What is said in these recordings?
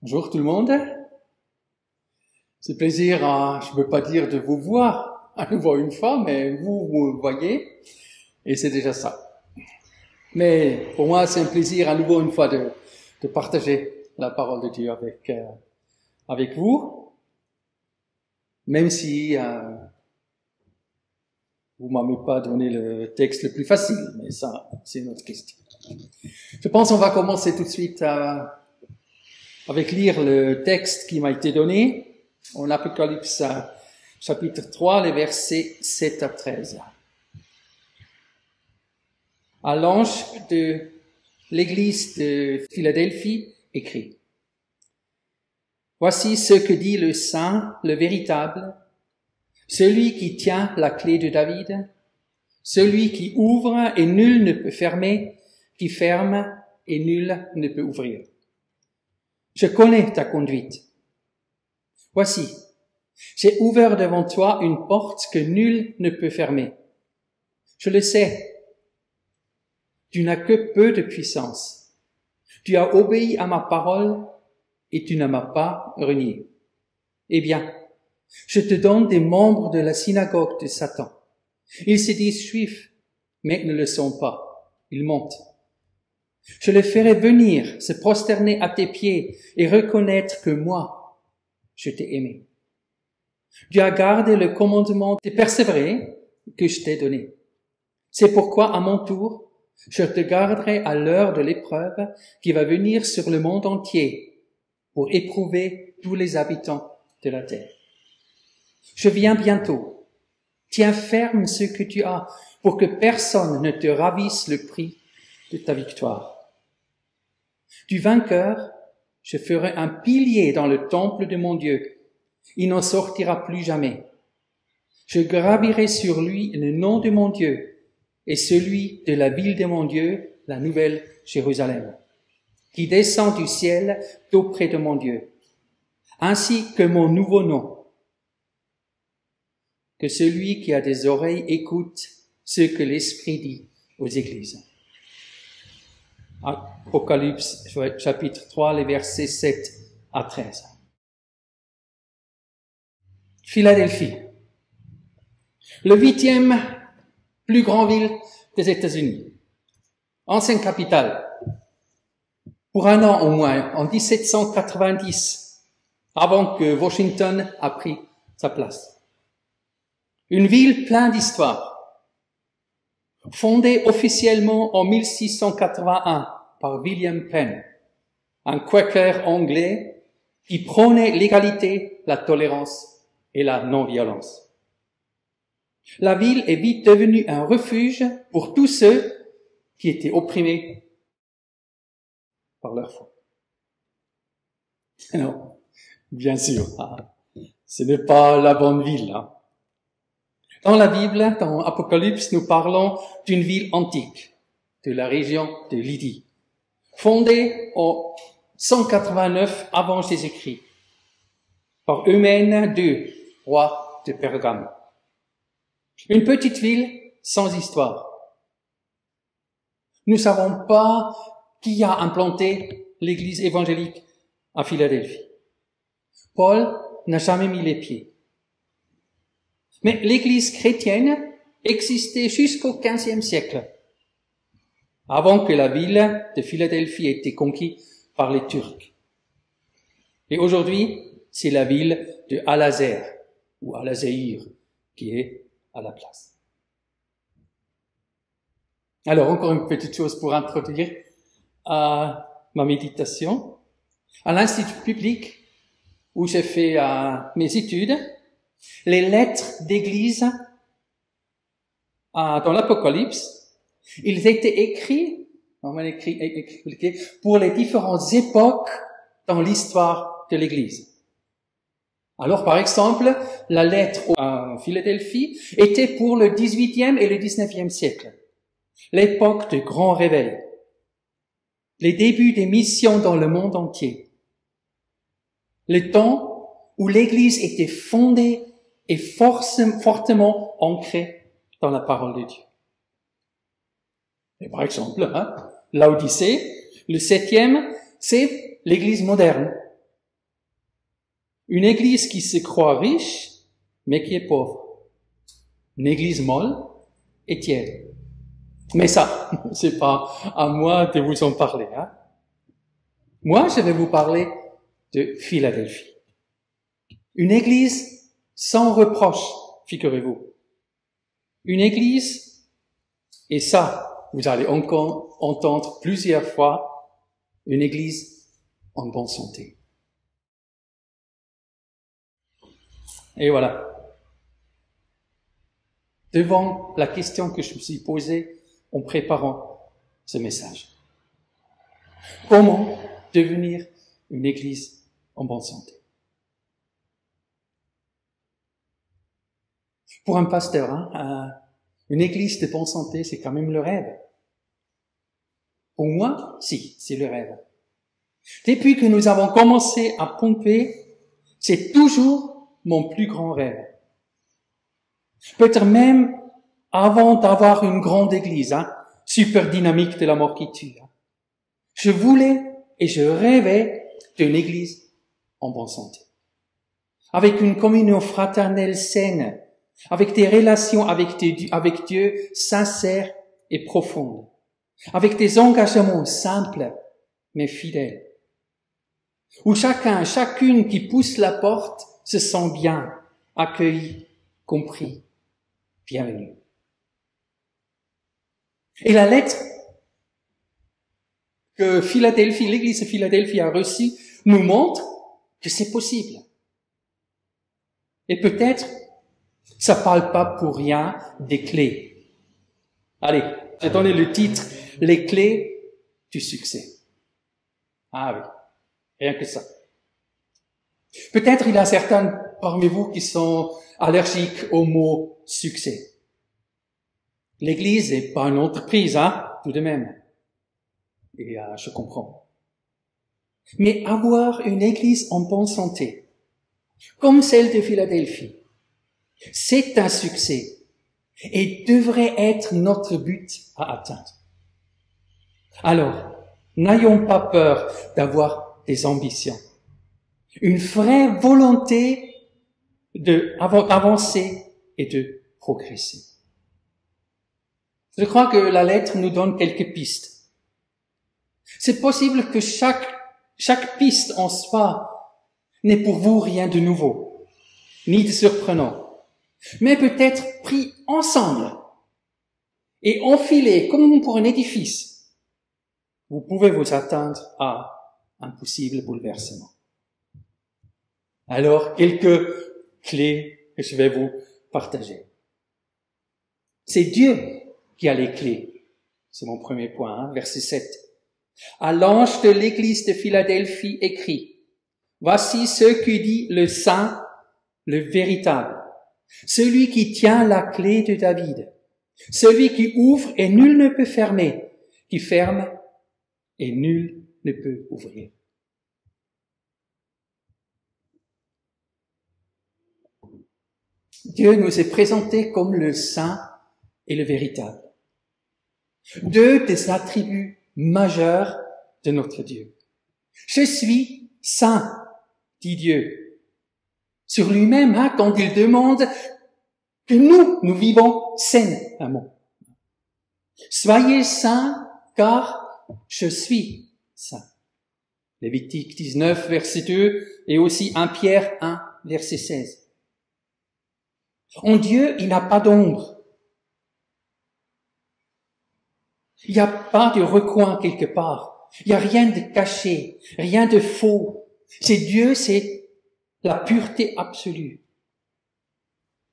Bonjour tout le monde. C'est plaisir, je ne peux pas dire de vous voir à nouveau une fois, mais vous me voyez, et c'est déjà ça. Mais pour moi, c'est un plaisir à nouveau une fois de partager la parole de Dieu avec vous, même si vous m'avez pas donné le texte le plus facile, mais ça, c'est une autre question. Je pense qu'on va commencer tout de suite avec lire le texte qui m'a été donné en Apocalypse chapitre 3, les versets 7 à 13. À l'ange de l'église de Philadelphie écrit: Voici ce que dit le Saint, le véritable, celui qui tient la clé de David, celui qui ouvre et nul ne peut fermer, qui ferme et nul ne peut ouvrir. Je connais ta conduite. Voici, j'ai ouvert devant toi une porte que nul ne peut fermer. Je le sais. Tu n'as que peu de puissance. Tu as obéi à ma parole et tu ne m'as pas renié. Eh bien, je te donne des membres de la synagogue de Satan. Ils se disent juifs, mais ne le sont pas. Ils mentent. Je les ferai venir, se prosterner à tes pieds et reconnaître que moi, je t'ai aimé. Tu as gardé le commandement de persévérer que je t'ai donné. C'est pourquoi, à mon tour, je te garderai à l'heure de l'épreuve qui va venir sur le monde entier pour éprouver tous les habitants de la terre. Je viens bientôt. Tiens ferme ce que tu as pour que personne ne te ravisse le prix de ta victoire. Du vainqueur, je ferai un pilier dans le temple de mon Dieu. Il n'en sortira plus jamais. Je gravirai sur lui le nom de mon Dieu et celui de la ville de mon Dieu, la nouvelle Jérusalem, qui descend du ciel d'auprès de mon Dieu, ainsi que mon nouveau nom. Que celui qui a des oreilles écoute ce que l'Esprit dit aux églises. Apocalypse chapitre 3, les versets 7 à 13. Philadelphie, le 8e plus grande ville des États-Unis, ancienne capitale. Pour un an au moins, en 1790, avant que Washington a pris sa place. Une ville pleine d'histoire. Fondée officiellement en 1681 par William Penn, un Quaker anglais qui prônait l'égalité, la tolérance et la non-violence. La ville est vite devenue un refuge pour tous ceux qui étaient opprimés par leur foi. Non, bien sûr, ce n'est pas la bonne ville. Dans la Bible, dans Apocalypse, nous parlons d'une ville antique, de la région de Lydie, fondée en 189 avant Jésus-Christ, par Eumène II, roi de Pergame. Une petite ville sans histoire. Nous ne savons pas qui a implanté l'église évangélique à Philadelphie. Paul n'a jamais mis les pieds. Mais l'église chrétienne existait jusqu'au XVe siècle, avant que la ville de Philadelphie ait été conquise par les Turcs. Et aujourd'hui, c'est la ville de Al-Azhar, ou Al-Azhar, qui est à la place. Alors, encore une petite chose pour introduire ma méditation. À l'Institut public, où j'ai fait mes études, les lettres d'église dans l'Apocalypse, ils étaient écrits pour les différentes époques dans l'histoire de l'église. Alors, par exemple, la lettre à Philadelphie était pour le 18e et le 19e siècle, l'époque de grand réveil, les débuts des missions dans le monde entier, le temps où l'Église était fondée et fortement ancrée dans la parole de Dieu. Et par exemple, l'Odyssée, le 7e, c'est l'Église moderne, Une église qui se croit riche, mais qui est pauvre. Une église molle et tiède. Mais ça, c'est pas à moi de vous en parler, hein. Moi, je vais vous parler de Philadelphie. Une église sans reproche, figurez-vous. Une église, et ça, vous allez encore entendre plusieurs fois, une église en bonne santé. Et voilà. Devant la question que je me suis posée en préparant ce message. Comment devenir une église en bonne santé? Pour un pasteur, une église de bonne santé, c'est quand même le rêve. Pour moi, si, c'est le rêve. Depuis que nous avons commencé à pomper, c'est toujours mon plus grand rêve. Peut-être même avant d'avoir une grande église, super dynamique de la mort qui tue. Je voulais et je rêvais d'une église en bonne santé. Avec une communion fraternelle saine, avec des relations avec Dieu sincères et profondes, avec des engagements simples mais fidèles, où chacune qui pousse la porte se sent bien, accueilli, compris, bienvenu. Et la lettre que l'église de Philadelphie a reçue nous montre que c'est possible. Et peut-être, ça parle pas pour rien des clés. Allez, j'ai donné le titre, les clés du succès. Ah oui, rien que ça. Peut-être il y a certains parmi vous qui sont allergiques au mot succès. L'église n'est pas une entreprise, tout de même. Et je comprends. Mais avoir une église en bonne santé, comme celle de Philadelphie, c'est un succès et devrait être notre but à atteindre. Alors, n'ayons pas peur d'avoir des ambitions. Une vraie volonté d'avancer et de progresser. Je crois que la lettre nous donne quelques pistes. C'est possible que chaque piste en soi n'est pour vous rien de nouveau, ni de surprenant, mais peut-être pris ensemble et enfilés comme pour un édifice. Vous pouvez vous attendre à un possible bouleversement. Alors, quelques clés que je vais vous partager. C'est Dieu qui a les clés. C'est mon premier point, verset 7. À l'ange de l'église de Philadelphie écrit, voici ce que dit le saint, le véritable, celui qui tient la clé de David, celui qui ouvre et nul ne peut fermer, qui ferme et nul ne peut ouvrir. Dieu nous est présenté comme le saint et le véritable. Deux des attributs majeurs de notre Dieu. Je suis saint, dit Dieu. Sur lui-même, quand il demande que nous vivons sainement. Soyez saints, car je suis saint. Lévitique 19, verset 2, et aussi 1 Pierre 1, verset 16. En Dieu, il n'a pas d'ombre. Il n'y a pas de recoin quelque part. Il n'y a rien de caché, rien de faux. C'est Dieu, c'est la pureté absolue.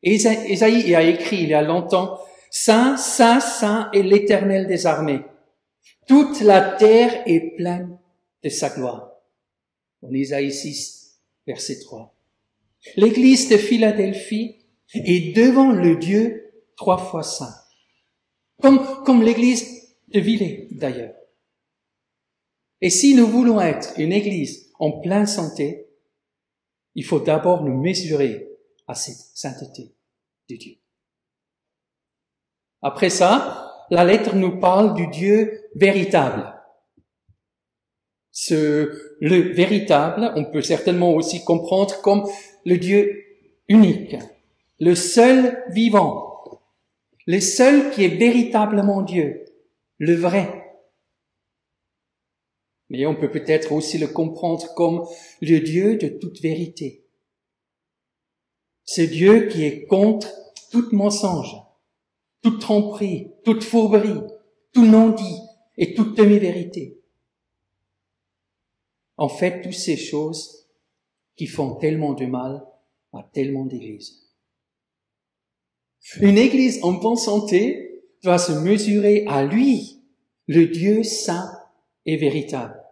Ésaïe a écrit il y a longtemps, « Saint, Saint, Saint est l'Éternel des armées. Toute la terre est pleine de sa gloire. » En Ésaïe 6, verset 3. L'église de Philadelphie est devant le Dieu 3 fois saint. Comme l'église de Villers, d'ailleurs. Et si nous voulons être une église en pleine santé, il faut d'abord nous mesurer à cette sainteté de Dieu. Après ça, la lettre nous parle du Dieu véritable. Le véritable, on peut certainement aussi comprendre comme le Dieu unique, le seul vivant, le seul qui est véritablement Dieu, le vrai. Mais on peut peut-être aussi le comprendre comme le Dieu de toute vérité. Ce Dieu qui est contre tout mensonge, toute tromperie, toute fourberie, tout non-dit et toute demi-vérité. En fait, toutes ces choses qui font tellement de mal à tellement d'églises. Une église en bonne santé doit se mesurer à lui, le Dieu saint et véritable.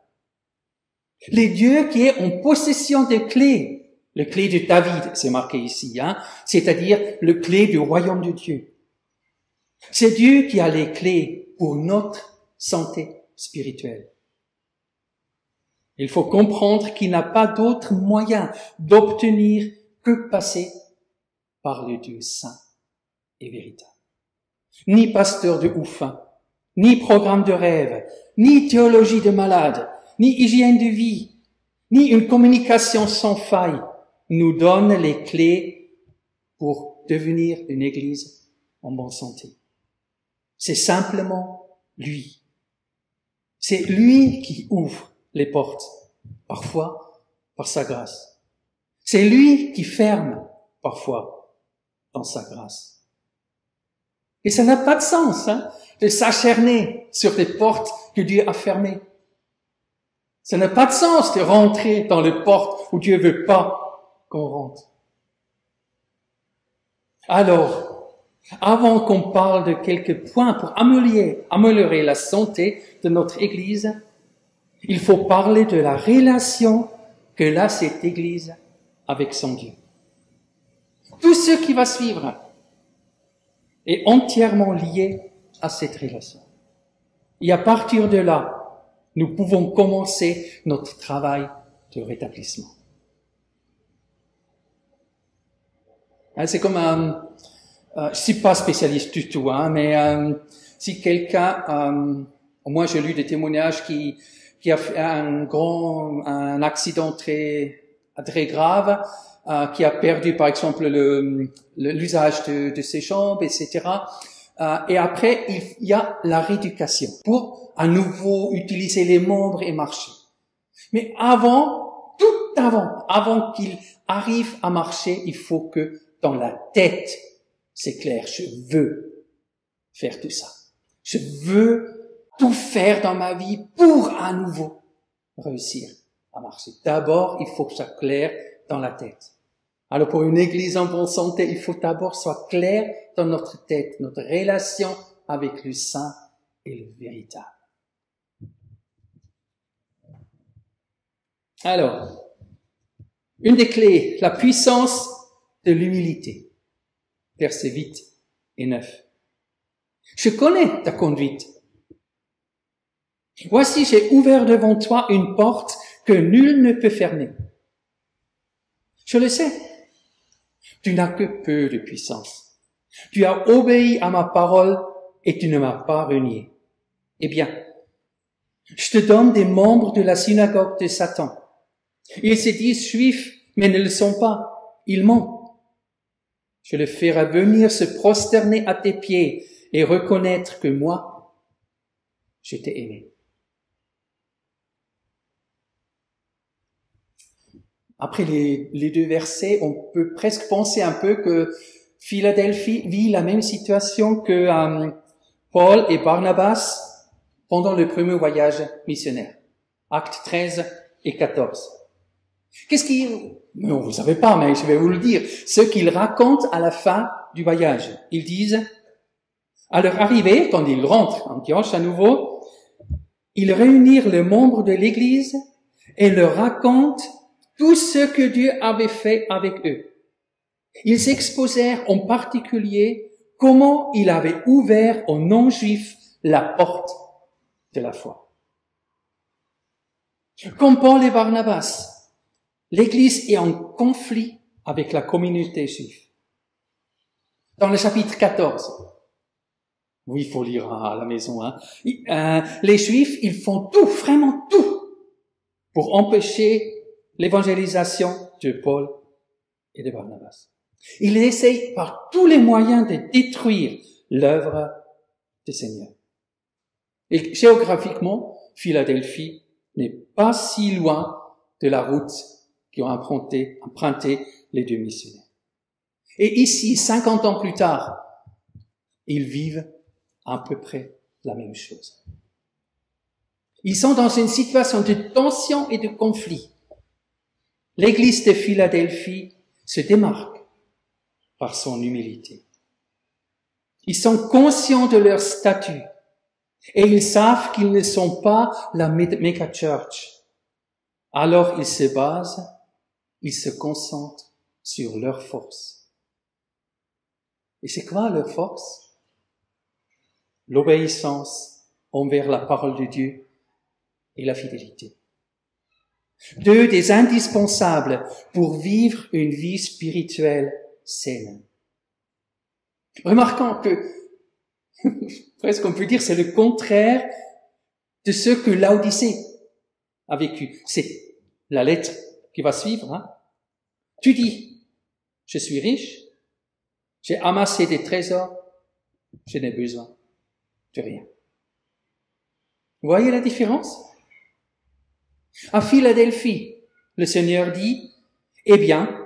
Le Dieu qui est en possession des clés, le clé de David, c'est marqué ici, c'est-à-dire le clé du royaume de Dieu. C'est Dieu qui a les clés pour notre santé spirituelle. Il faut comprendre qu'il n'a pas d'autre moyen d'obtenir que passer par le Dieu saint et véritable. Ni pasteur de oufin, ni programme de rêve, ni théologie de malade, ni hygiène de vie, ni une communication sans faille nous donne les clés pour devenir une église en bonne santé. C'est simplement lui. C'est lui qui ouvre les portes, parfois par sa grâce. C'est lui qui ferme, parfois, dans sa grâce. Et ça n'a pas de sens, de s'acharner sur les portes que Dieu a fermées. Ça n'a pas de sens de rentrer dans les portes où Dieu veut pas qu'on rentre. Alors, avant qu'on parle de quelques points pour améliorer la santé de notre Église, il faut parler de la relation que a cette Église avec son Dieu. Tout ce qui va suivre est entièrement lié à cette relation. Et à partir de là, nous pouvons commencer notre travail de rétablissement. C'est comme je suis pas spécialiste du tout, mais si quelqu'un, moi j'ai lu des témoignages qui a fait un accident très grave, qui a perdu par exemple l'usage de ses jambes, etc. Et après il y a la rééducation pour à nouveau utiliser les membres et marcher. Mais avant qu'il arrive à marcher, il faut que dans la tête, c'est clair, je veux faire tout ça. Je veux tout faire dans ma vie pour à nouveau réussir à marcher. D'abord, il faut que ça soit clair dans la tête. Alors pour une église en bonne santé, il faut d'abord soit clair dans notre tête, notre relation avec le saint et le véritable. Alors, une des clés, la puissance de l'humilité. Versets 8 et 9. Je connais ta conduite. Voici, j'ai ouvert devant toi une porte que nul ne peut fermer. Je le sais. Tu n'as que peu de puissance. Tu as obéi à ma parole et tu ne m'as pas renié. Eh bien, je te donne des membres de la synagogue de Satan. Ils se disent juifs, mais ne le sont pas. Ils mentent. Je le ferai venir se prosterner à tes pieds et reconnaître que moi, je t'ai aimé. Après les deux versets, on peut presque penser un peu que Philadelphie vit la même situation que Paul et Barnabas pendant le premier voyage missionnaire. Actes 13 et 14. Non, vous savez pas, mais je vais vous le dire. Ce qu'ils racontent à la fin du voyage. Ils disent, à leur arrivée, quand ils rentrent en Antioche à nouveau, ils réunirent les membres de l'église et leur racontent tout ce que Dieu avait fait avec eux. Ils exposèrent en particulier comment il avait ouvert aux non-juifs la porte de la foi. Comme Paul et Barnabas, l'Église est en conflit avec la communauté juive. Dans le chapitre 14, oui, il faut lire à la maison, les Juifs, ils font tout, vraiment tout, pour empêcher l'évangélisation de Paul et de Barnabas. Il essaye par tous les moyens de détruire l'œuvre du Seigneur. Et géographiquement, Philadelphie n'est pas si loin de la route qui ont emprunté les deux missionnaires. Et ici, 50 ans plus tard, ils vivent à peu près la même chose. Ils sont dans une situation de tension et de conflit. L'église de Philadelphie se démarque par son humilité. Ils sont conscients de leur statut et ils savent qu'ils ne sont pas la mega church. Alors ils se basent, ils se concentrent sur leur force. Et c'est quoi leur force? L'obéissance envers la parole de Dieu et la fidélité. Deux des indispensables pour vivre une vie spirituelle saine. Remarquons que, presque on peut dire, c'est le contraire de ce que Laodicée a vécu. C'est la lettre qui va suivre. Hein. Tu dis, je suis riche, j'ai amassé des trésors, je n'ai besoin de rien. Vous voyez la différence? À Philadelphie, le Seigneur dit, eh bien,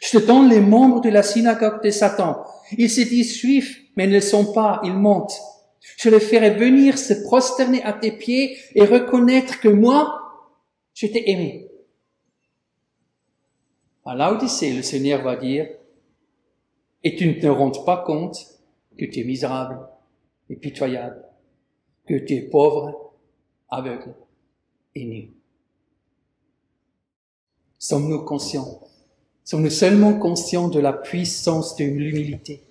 je te donne les membres de la synagogue de Satan. Ils se disent juifs, mais ne le sont pas, ils mentent. Je les ferai venir se prosterner à tes pieds et reconnaître que moi, je t'ai aimé. À Laodicée, le Seigneur va dire, et tu ne te rends pas compte que tu es misérable et pitoyable, que tu es pauvre, aveugle et nu. Sommes-nous conscients? Sommes-nous seulement conscients de la puissance de l'humilité?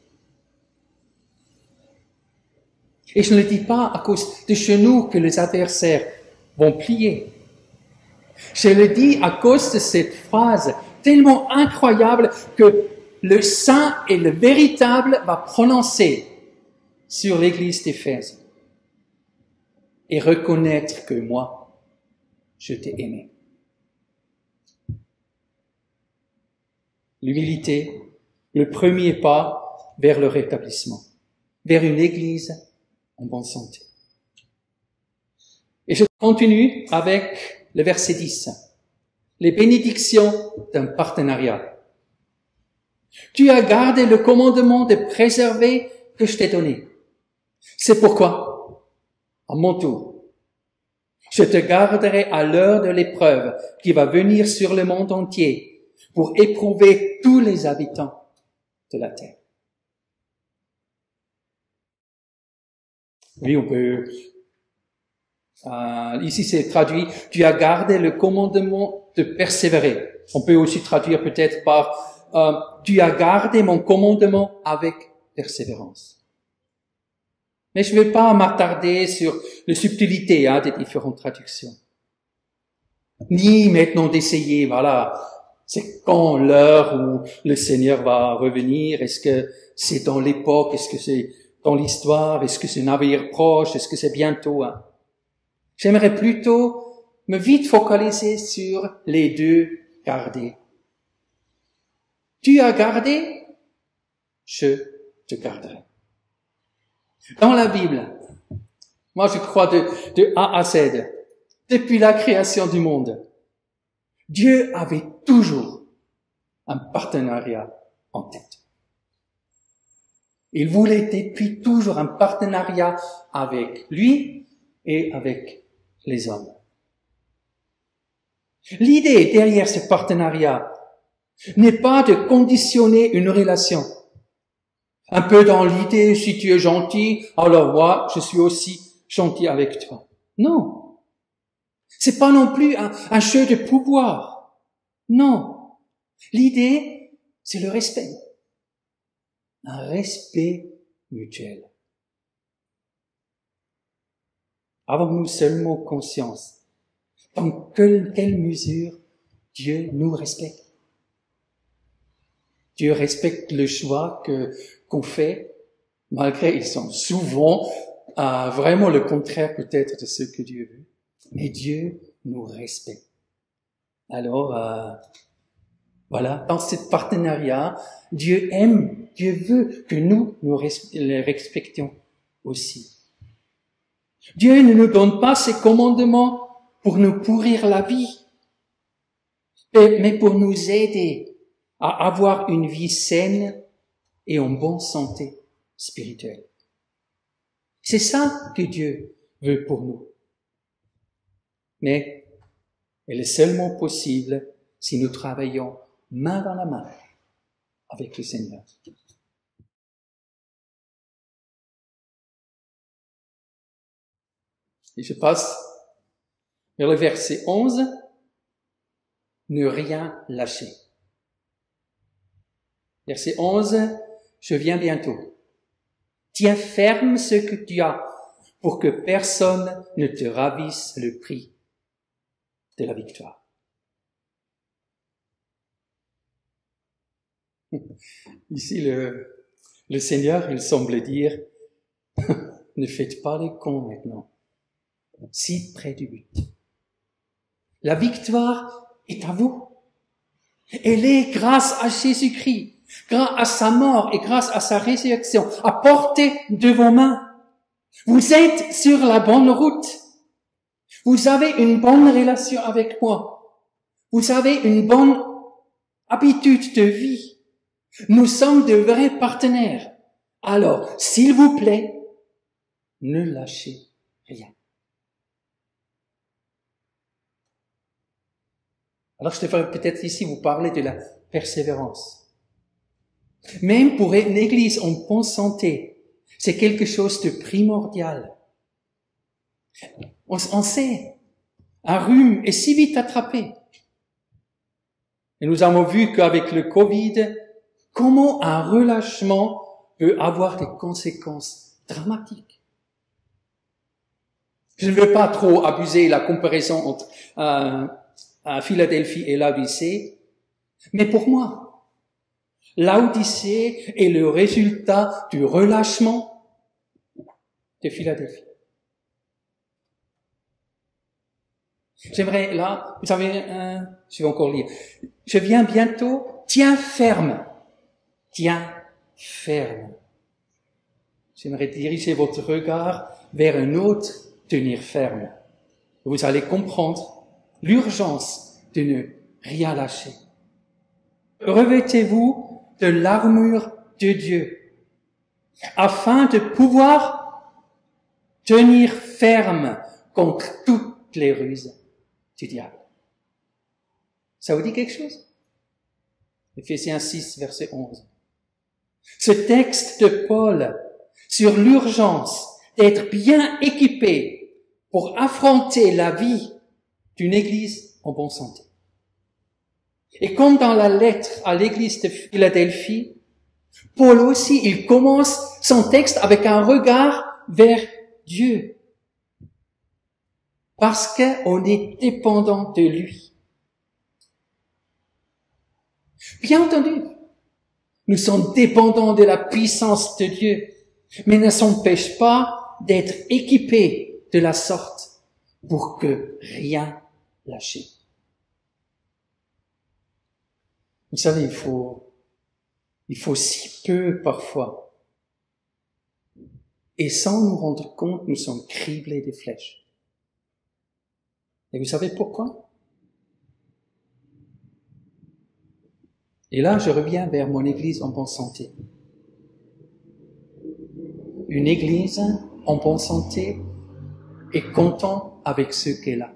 Et je ne le dis pas à cause de genoux que les adversaires vont plier. Je le dis à cause de cette phrase tellement incroyable que le saint et le véritable va prononcer sur l'église d'Éphèse et reconnaître que moi, je t'ai aimé. L'humilité, le premier pas vers le rétablissement, vers une église en bonne santé. Et je continue avec le verset 10. Les bénédictions d'un partenariat. Tu as gardé le commandement de préserver que je t'ai donné. C'est pourquoi, à mon tour, je te garderai à l'heure de l'épreuve qui va venir sur le monde entier pour éprouver tous les habitants de la terre. Oui, on peut... ici, c'est traduit, tu as gardé le commandement de persévérer. On peut aussi traduire peut-être par, tu as gardé mon commandement avec persévérance. Mais je ne vais pas m'attarder sur les subtilités des différentes traductions. Ni maintenant d'essayer, voilà, c'est quand l'heure où le Seigneur va revenir, est-ce que c'est dans l'époque, est-ce que c'est dans l'histoire, est-ce que c'est un avenir proche, est-ce que c'est bientôt, hein? J'aimerais plutôt me vite focaliser sur les deux garder. Tu as gardé, je te garderai. Dans la Bible, moi je crois de A à Z, depuis la création du monde, Dieu avait toujours un partenariat en tête. Il voulait depuis toujours un partenariat avec lui et avec les hommes. L'idée derrière ce partenariat n'est pas de conditionner une relation. Un peu dans l'idée, si tu es gentil, alors moi, je suis aussi gentil avec toi. Non. C'est pas non plus un jeu de pouvoir. Non. L'idée, c'est le respect. Un respect mutuel. Avons-nous seulement conscience dans quelle mesure Dieu nous respecte? Dieu respecte le choix qu'on fait, malgré ils sont souvent vraiment le contraire peut-être de ce que Dieu veut. Mais Dieu nous respecte. Alors, voilà, dans ce partenariat, Dieu aime, Dieu veut que nous les respections aussi. Dieu ne nous donne pas ses commandements pour nous pourrir la vie, mais pour nous aider à avoir une vie saine et en bonne santé spirituelle. C'est ça que Dieu veut pour nous. Mais elle est seulement possible si nous travaillons main dans la main avec le Seigneur. Et je passe vers le verset 11. Ne rien lâcher. Verset 11, je viens bientôt. Tiens ferme ce que tu as pour que personne ne te ravisse le prix de la victoire. Ici, le Seigneur, il semble dire, ne faites pas les cons maintenant, si près du but. La victoire est à vous. Elle est grâce à Jésus-Christ, grâce à sa mort et grâce à sa résurrection, à portée de vos mains. Vous êtes sur la bonne route. Vous avez une bonne relation avec moi. Vous avez une bonne habitude de vie. Nous sommes de vrais partenaires. Alors, s'il vous plaît, ne lâchez rien. Alors, je devrais peut-être ici vous parler de la persévérance. Même pour une église en bonne santé, c'est quelque chose de primordial. On sait, un rhume est si vite attrapé. Et nous avons vu qu'avec le Covid, comment un relâchement peut avoir des conséquences dramatiques. Je ne veux pas trop abuser la comparaison entre à Philadelphie et Laodicée, mais pour moi, Laodicée est le résultat du relâchement de Philadelphie. J'aimerais là, vous savez, je vais encore lire. Je viens bientôt, tiens ferme. Tiens ferme. J'aimerais diriger votre regard vers un autre tenir ferme. Vous allez comprendre l'urgence de ne rien lâcher. Revêtez-vous de l'armure de Dieu, afin de pouvoir tenir ferme contre toutes les ruses du diable. Ça vous dit quelque chose? Éphésiens 6, verset 11. Ce texte de Paul sur l'urgence d'être bien équipé pour affronter la vie d'une église en bonne santé. Et comme dans la lettre à l'église de Philadelphie, Paul aussi, il commence son texte avec un regard vers Dieu. Parce qu'on est dépendant de lui. Bien entendu, nous sommes dépendants de la puissance de Dieu, mais ne s'empêche pas d'être équipés de la sorte pour que rien lâcher. Vous savez, il faut si peu parfois. Et sans nous rendre compte, nous sommes criblés de flèches. Et vous savez pourquoi? Et là, je reviens vers mon église en bonne santé. Une église en bonne santé est contente avec ce qu'elle a.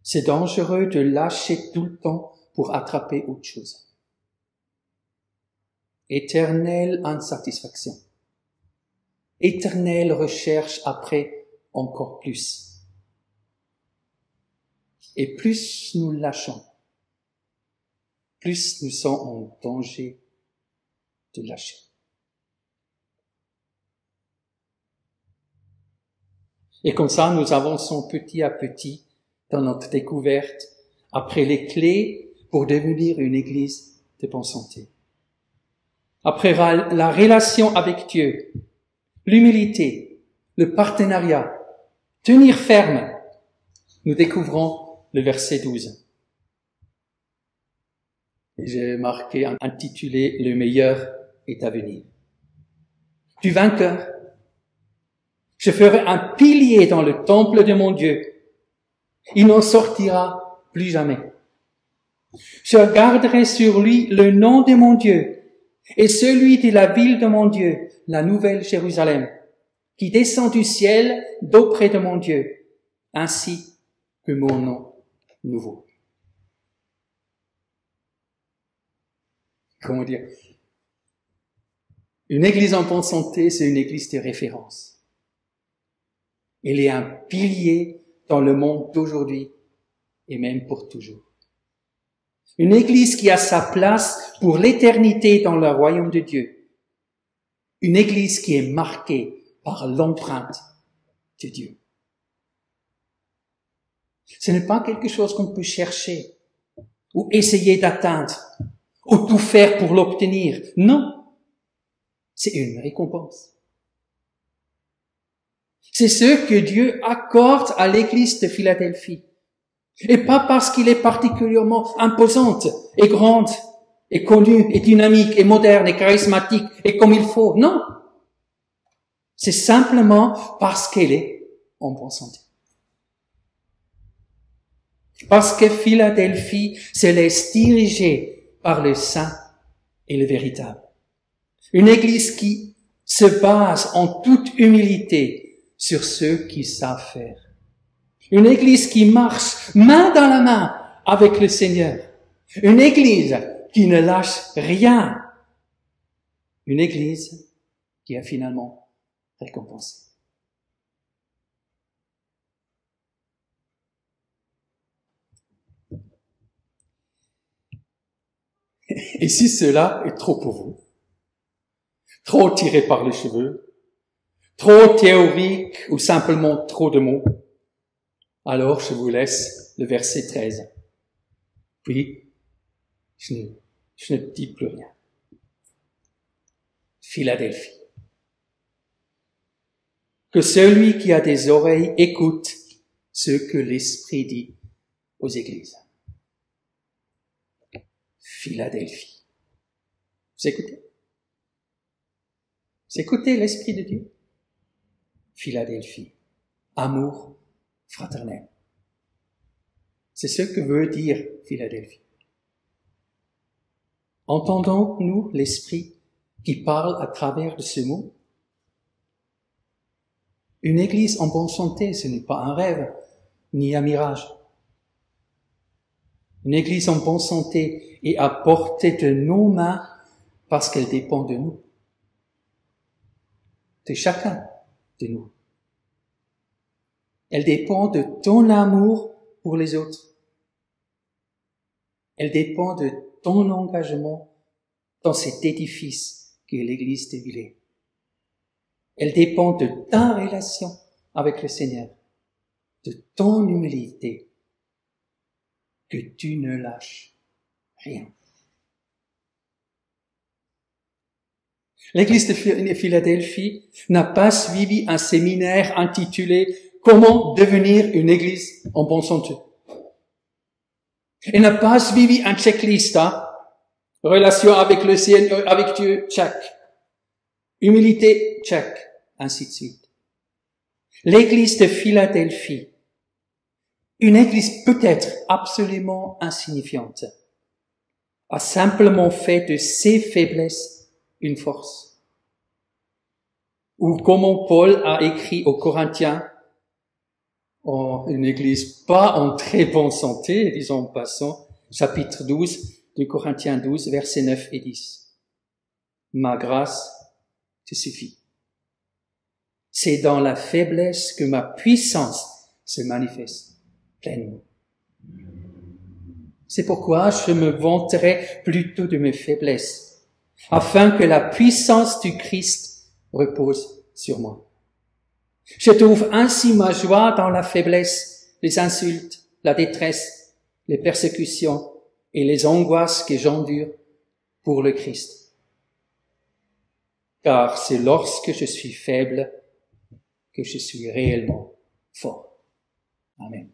C'est dangereux de lâcher tout le temps pour attraper autre chose. Éternelle insatisfaction. Éternelle recherche après encore plus. Et plus nous lâchons, plus nous sommes en danger de lâcher. Et comme ça, nous avançons petit à petit dans notre découverte après les clés pour devenir une église de bonne santé. Après la relation avec Dieu, l'humilité, le partenariat, Tenir ferme. Nous découvrons le verset 12. Et j'ai marqué, intitulé « Le meilleur est à venir ». Du vainqueur. Je ferai un pilier dans le temple de mon Dieu. Il n'en sortira plus jamais. Je garderai sur lui le nom de mon Dieu et celui de la ville de mon Dieu, la nouvelle Jérusalem, qui descend du ciel d'auprès de mon Dieu, ainsi que mon nom nouveau. Comment dire? Une église en bonne santé, c'est une église de référence. Elle est un pilier dans le monde d'aujourd'hui et même pour toujours. Une église qui a sa place pour l'éternité dans le royaume de Dieu. Une église qui est marquée par l'empreinte de Dieu. Ce n'est pas quelque chose qu'on peut chercher ou essayer d'atteindre ou tout faire pour l'obtenir. Non, c'est une récompense. C'est ce que Dieu accorde à l'église de Philadelphie. Et pas parce qu'il est particulièrement imposante et grande et connue et dynamique et moderne et charismatique et comme il faut. Non. C'est simplement parce qu'elle est en bonne santé. Parce que Philadelphie se laisse diriger par le saint et le véritable. Une église qui se base en toute humilité sur ceux qui savent faire. Une église qui marche main dans la main avec le Seigneur. Une église qui ne lâche rien. Une église qui a finalement récompensé. Et si cela est trop pour vous, trop tiré par les cheveux, trop théorique ou simplement trop de mots, alors je vous laisse le verset 13. Puis, je ne dis plus rien. Philadelphie. Que celui qui a des oreilles écoute ce que l'Esprit dit aux églises. Philadelphie. Vous écoutez? Vous écoutez l'Esprit de Dieu? Philadelphie. Amour fraternel. C'est ce que veut dire Philadelphie. Entendons-nous l'Esprit qui parle à travers de ce mot? Une église en bonne santé, ce n'est pas un rêve, ni un mirage. Une église en bonne santé est à portée de nos mains parce qu'elle dépend de nous. De chacun de nous. Elle dépend de ton amour pour les autres. Elle dépend de ton engagement dans cet édifice qui est l'église de Villers. Elle dépend de ta relation avec le Seigneur, de ton humilité, que tu ne lâches rien. L'église de Philadelphie n'a pas suivi un séminaire intitulé « Comment devenir une église en bonne santé ». Elle n'a pas suivi un checklist, relation avec le Seigneur, avec Dieu, check. Humilité, check, ainsi de suite. L'église de Philadelphie, une église peut-être absolument insignifiante, a simplement fait de ses faiblesses une force. Ou comme Paul a écrit aux Corinthiens, une église pas en très bonne santé, disons en passant, chapitre 12 de Corinthiens 12, versets 9 et 10. Ma grâce te suffit. C'est dans la faiblesse que ma puissance se manifeste pleinement. C'est pourquoi je me vanterai plutôt de mes faiblesses, afin que la puissance du Christ repose sur moi. Je trouve ainsi ma joie dans la faiblesse, les insultes, la détresse, les persécutions et les angoisses que j'endure pour le Christ. Car c'est lorsque je suis faible que je suis réellement fort. Amen.